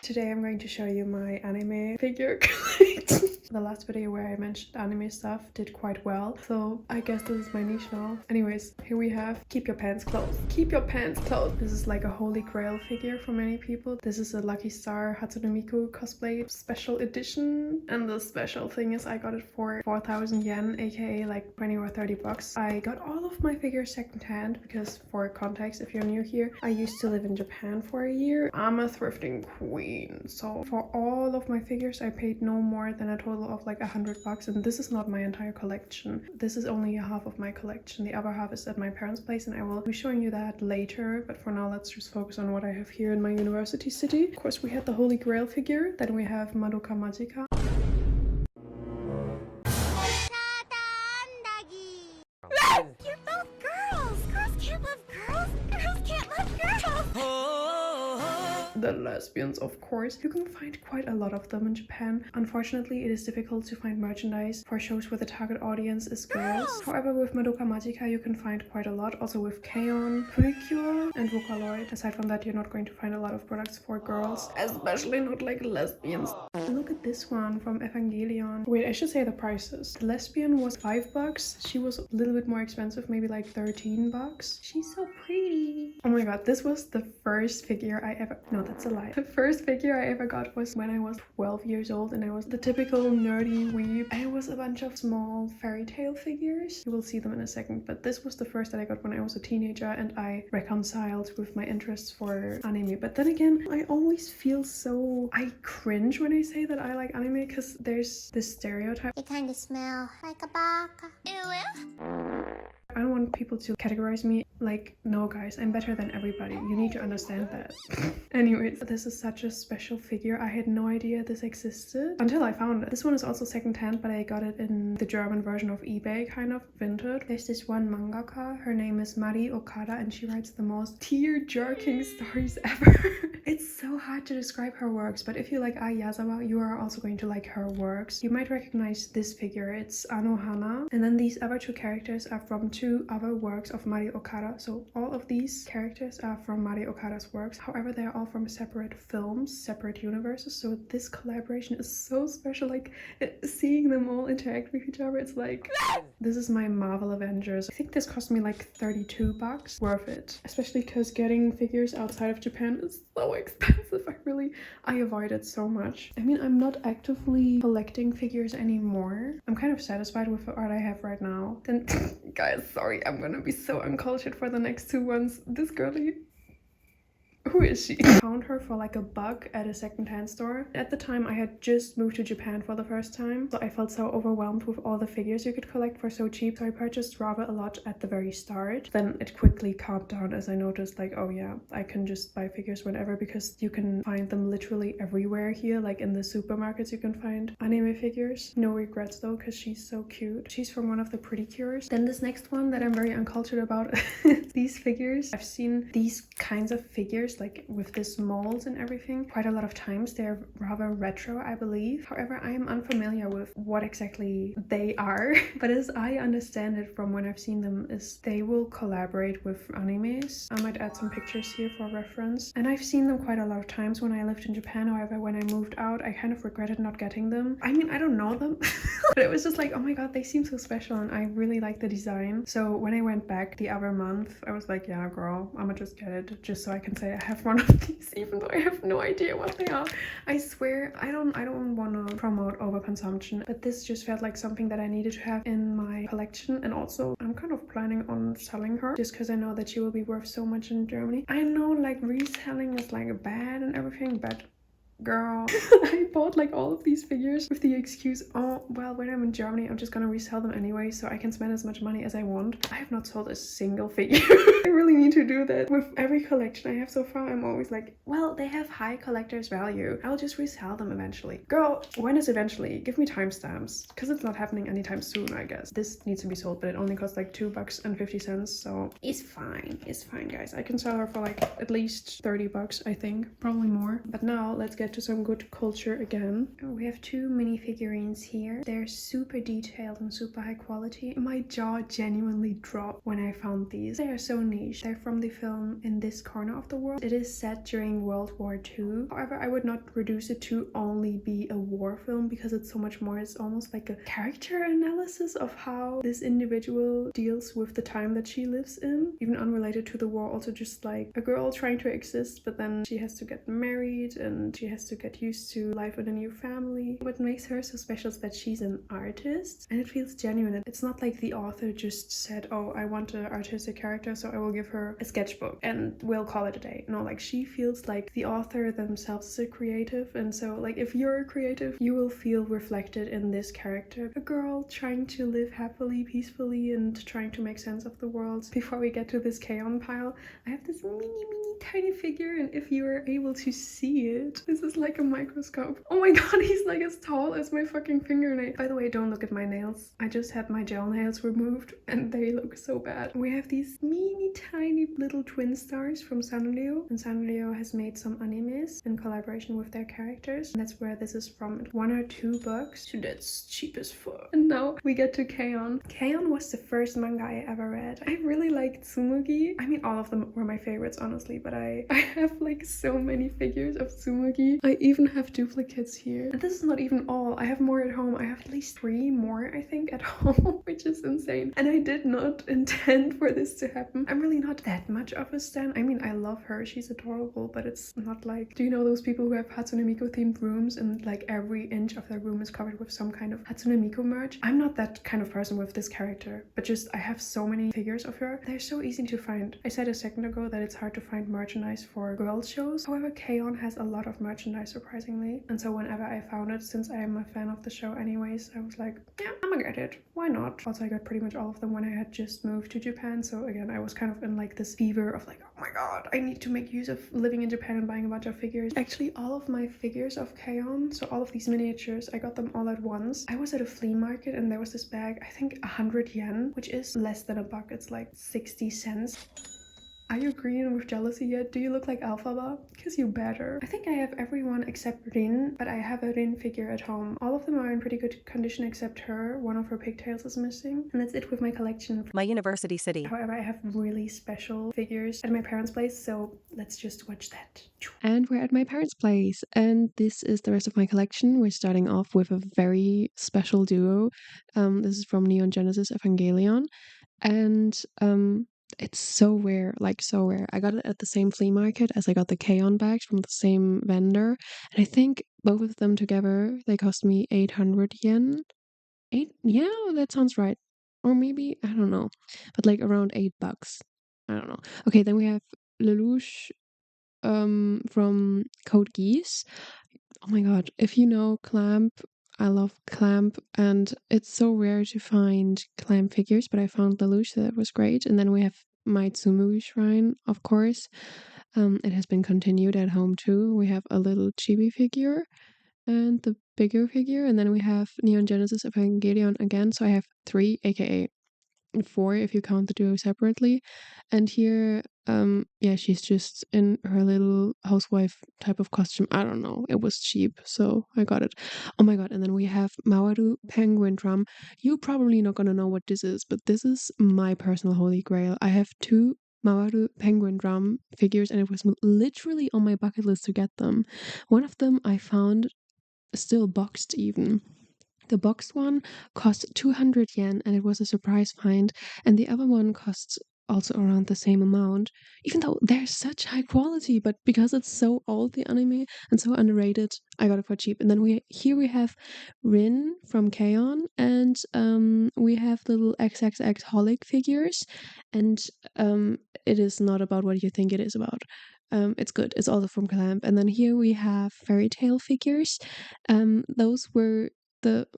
Today I'm going to show you my anime figure collection. The last video where I mentioned anime stuff did quite well, so I guess this is my niche now. Anyways, here we have Keep Your Pants Closed. Keep Your Pants Closed. This is like a holy grail figure for many people. This is a Lucky Star Hatsune Miku cosplay special edition, and the special thing is I got it for 4,000 yen, aka like 20 or 30 bucks. I got all of my figures secondhand because, for context, if you're new here, I used to live in Japan for a year. I'm a thrifting queen, so for all of my figures I paid no more than a total of like 100 bucks, and this is not my entire collection. This is only a half of my collection. The other half is at my parents' place and I will be showing you that later, but for now let's just focus on what I have here in my university city. Of course, we had the Holy Grail figure, then we have Madoka Magica. You're both girls! Girls can't love girls! Girls can't love girls! The lesbians, of course. You can find quite a lot of them in Japan. Unfortunately, it is difficult to find merchandise for shows where the target audience is girls. However, with Madoka Magica you can find quite a lot. Also with K-On!, Precure, and Vocaloid. Aside from that, you're not going to find a lot of products for girls, especially not like lesbians. Look at this one from Evangelion. Wait, I should say the prices. The lesbian was 5 bucks. She was a little bit more expensive, maybe like 13 bucks. She's so pretty. Oh my god, this was the first figure I ever... No, that's a lie. The first figure I ever got was when I was 12 years old, and I was the typical nerdy weeb. And it was a bunch of small fairy tale figures. You will see them in a second, but this was the first that I got when I was a teenager, and I reconciled with my interests for anime. But then again, I always feel so... I cringe when I say that I like anime, because there's this stereotype. You kind of smell like a baka. Ew. I don't want people to categorize me like, no guys, I'm better than everybody. You need to understand that. Anyways, this is such a special figure. I had no idea this existed until I found it. This one is also secondhand, but I got it in the German version of eBay, kind of vintage. There's this one mangaka. Her name is Mari Okada, and she writes the most tear-jerking stories ever. It's so hard to describe her works, but if you like Ai Yazawa, you are also going to like her works. You might recognize this figure. It's Anohana, and then these other two characters are from two other works of Mari Okada. So all of these characters are from Mari Okada's works. However, they are all from separate films, separate universes. So this collaboration is so special. Like, seeing them all interact with each other, it's like... This is my Marvel Avengers. I think this cost me like 32 bucks. Worth it. Especially because getting figures outside of Japan is so expensive. I avoid it so much. I mean, I'm not actively collecting figures anymore. I'm kind of satisfied with what I have right now. Then, guys, sorry, I'm gonna be so uncultured for the next two ones. This girlie... Who is she? I found her for like $1 at a secondhand store. At the time, I had just moved to Japan for the first time, so I felt so overwhelmed with all the figures you could collect for so cheap, so I purchased rather a lot at the very start. Then it quickly calmed down as I noticed, like, oh yeah, I can just buy figures whenever, because you can find them literally everywhere here. Like in the supermarkets you can find anime figures. No regrets though, because she's so cute. She's from one of the Pretty Cures. Then this next one that I'm very uncultured about, these figures. I've seen these kinds of figures like with this mold and everything quite a lot of times. They're rather retro, I believe. However, I am unfamiliar with what exactly they are. But as I understand it from when I've seen them, is they will collaborate with animes. I might add some pictures here for reference. And I've seen them quite a lot of times when I lived in Japan. However, when I moved out, I kind of regretted not getting them. I mean, I don't know them, but it was just like, oh my god, they seem so special, and I really like the design. So when I went back the other month, I was like, yeah girl, I'ma just get it, just so I can say I have one of these, even though I have no idea what they are. I swear, I don't want to promote overconsumption, but this just felt like something that I needed to have in my collection. And also, I'm kind of planning on selling her, just because I know that she will be worth so much in Germany. I know like reselling is like bad and everything, but girl, I bought like all of these figures with the excuse, oh well, when I'm in Germany I'm just gonna resell them anyway, so I can spend as much money as I want. I have not sold a single figure. I really need to do that. With every collection I have so far, I'm always like, well, they have high collector's value, I'll just resell them eventually. Girl, when is eventually? Give me timestamps, because it's not happening anytime soon, I guess. This needs to be sold, but it only costs like $2.50, so it's fine. It's fine, guys. I can sell her for like at least 30 bucks, I think, probably more. But now let's get get to some good culture again. We have 2 mini figurines here. They're super detailed and super high quality. My jaw genuinely dropped when I found these. They are so niche. They're from the film In This Corner of the World. It is set during World War II. However, I would not reduce it to only be a war film because it's so much more. It's almost like a character analysis of how this individual deals with the time that she lives in, even unrelated to the war. Also just like a girl trying to exist, but then she has to get married and she has to get used to life in a new family. What makes her so special is that she's an artist and it feels genuine. It's not like the author just said, oh, I want an artistic character, so I will give her a sketchbook and we'll call it a day. No, like she feels like the author themselves is a creative, and so like if you're a creative, you will feel reflected in this character. A girl trying to live happily, peacefully, and trying to make sense of the world. Before we get to this K-On pile, I have this mini tiny figure, and if you are able to see it, this is like a microscope. Oh my god, he's like as tall as my fucking fingernail. By the way, don't look at my nails. I just had my gel nails removed and they look so bad. We have these mini tiny little twin stars from Sanrio, and Sanrio has made some animes in collaboration with their characters, and that's where this is from. $1 or $2, so that's cheap as fuck. And now we get to K-On. K-On was the first manga I ever read. I really liked Tsumugi. I mean, all of them were my favorites, honestly, but I have like so many figures of Tsumugi. I even have duplicates here. And this is not even all. I have more at home. I have at least 3 more, I think, at home, which is insane. And I did not intend for this to happen. I'm really not that much of a stan. I mean, I love her. She's adorable, but it's not like, do you know those people who have Hatsune Miku themed rooms and like every inch of their room is covered with some kind of Hatsune Miku merch? I'm not that kind of person with this character, but just I have so many figures of her. They're so easy to find. I said a second ago that it's hard to find merchandise for girls shows. However, K-On has a lot of merchandise, surprisingly. And so whenever I found it, since I am a fan of the show anyways, I was like, yeah, I'm gonna get it. Why not? Also, I got pretty much all of them when I had just moved to Japan. So again, I was kind of in like this fever of like, oh my god, I need to make use of living in Japan and buying a bunch of figures. Actually, all of my figures of K-On, so all of these miniatures, I got them all at once. I was at a flea market and there was this bag, I think 100 yen, which is less than a buck. It's like 60 cents. Are you green with jealousy yet? Do you look like Alphaba? Because you better. I think I have everyone except Rin, but I have a Rin figure at home. All of them are in pretty good condition except her. One of her pigtails is missing. And that's it with my collection. My university city. However, I have really special figures at my parents' place, so let's just watch that. And we're at my parents' place, and this is the rest of my collection. We're starting off with a very special duo. This is from Neon Genesis Evangelion, and it's so rare, like so rare. I got it at the same flea market as I got the K-On bags from the same vendor, and I think both of them together they cost me 800 yen. Yeah, that sounds right. Or maybe I don't know, but like around $8. I don't know. Okay, then we have Lelouch from Code Geass. Oh my god, if you know Clamp, I love Clamp, and it's so rare to find Clamp figures, but I found Lelouch, so that was great. And then we have my Tsumugi Shrine, of course. It has been continued at home too. We have a little chibi figure and the bigger figure, and then we have Neon Genesis Evangelion again, so I have 3, aka 4 if you count the duo separately. And here yeah, she's just in her little housewife type of costume. I don't know, it was cheap, so I got it. Oh my god. And then we have Mawaru Penguin Drum. You're probably not gonna know what this is, but this is my personal holy grail. I have 2 Mawaru Penguin Drum figures, and it was literally on my bucket list to get them. One of them I found still boxed even. The boxed one cost 200 yen and it was a surprise find, and the other one costs also around the same amount, even though they're such high quality, but because it's so old, the anime, and so underrated, I got it for cheap. And then we have Rin from K-On, and we have little XXX Holic figures, and it is not about what you think it is about. It's good. It's also from Clamp. And then here we have fairy tale figures. Those were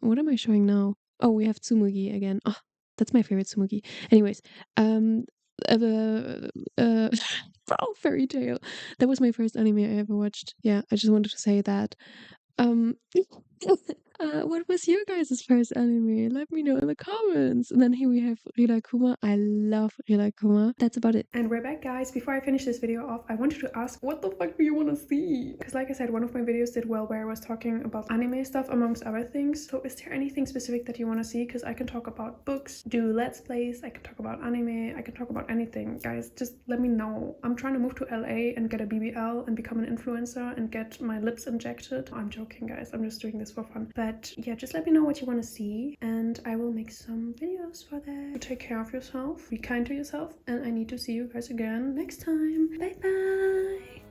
what am I showing now? Oh, we have Tsumugi again. Oh, that's my favorite Tsumugi. Anyways, oh, fairy tale. That was my first anime I ever watched. Yeah, I just wanted to say that. What was your guys' first anime? Let me know in the comments. And then here we have Rilakkuma. I love Rilakkuma. That's about it. And we're back, guys. Before I finish this video off, I wanted to ask, what the fuck do you want to see? Because like I said, one of my videos did well where I was talking about anime stuff amongst other things. So is there anything specific that you want to see? Because I can talk about books, do let's plays, I can talk about anime, I can talk about anything. Guys, just let me know. I'm trying to move to LA and get a BBL and become an influencer and get my lips injected. I'm joking, guys. I'm just doing this for fun. But yeah, just let me know what you want to see and I will make some videos for that. So take care of yourself, be kind to yourself, and I need to see you guys again next time. Bye bye.